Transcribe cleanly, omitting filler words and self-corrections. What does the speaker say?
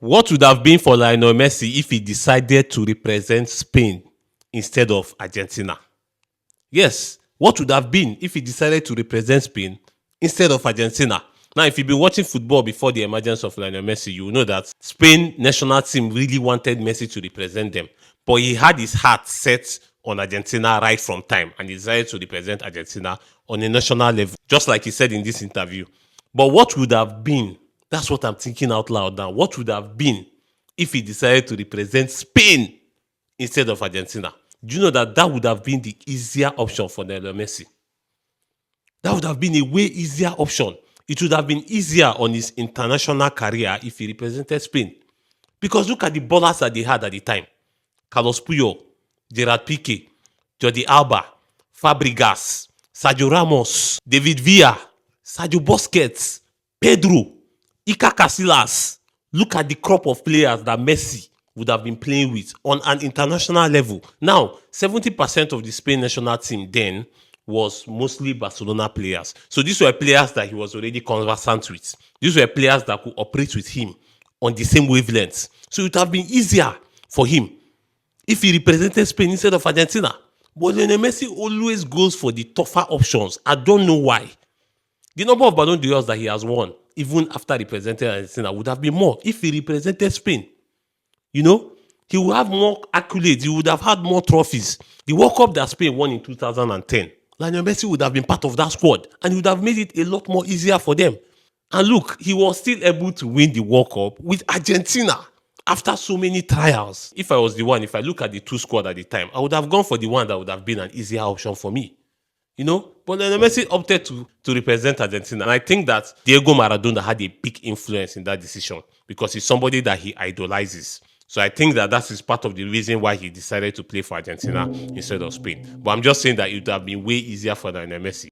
What would have been for Lionel Messi if he decided to represent Spain instead of Argentina? Yes, what would have been if he decided to represent Spain instead of Argentina? Now, if you've been watching football before the emergence of Lionel Messi, you will know that Spain national team really wanted Messi to represent them. But he had his heart set on Argentina right from time, and he decided to represent Argentina on a national level, just like he said in this interview. But what would have been, that's what I'm thinking out loud now, what would have been if he decided to represent Spain instead of Argentina? Do you know that that would have been the easier option for Lionel Messi? That would have been a way easier option. It would have been easier on his international career if he represented Spain. Because look at the ballers that they had at the time. Carlos Puyol, Gerard Piqué, Jordi Alba, Fabregas, Sergio Ramos, David Villa, Sergio Busquets, Pedro, Iker Casillas. Look at the crop of players that Messi would have been playing with on an international level. Now, 70% of the Spain national team then was mostly Barcelona players. So these were players that he was already conversant with. These were players that could operate with him on the same wavelengths. So it would have been easier for him if he represented Spain instead of Argentina. But Lionel Messi always goes for the tougher options. I don't know why. The number of Ballon d'Ors that he has won, even after representing Argentina, would have been more if he represented Spain. You know, he would have more accolades. He would have had more trophies. The World Cup that Spain won in 2010, Lionel Messi would have been part of that squad, and he would have made it a lot more easier for them. And look, he was still able to win the World Cup with Argentina after so many trials. If I was the one, if I look at the two squad at the time, I would have gone for the one that would have been an easier option for me. You know, but Lionel Messi opted to represent Argentina. And I think that Diego Maradona had a big influence in that decision because he's somebody that he idolizes. So I think that is part of the reason why he decided to play for Argentina instead of Spain. But I'm just saying that it would have been way easier for Lionel Messi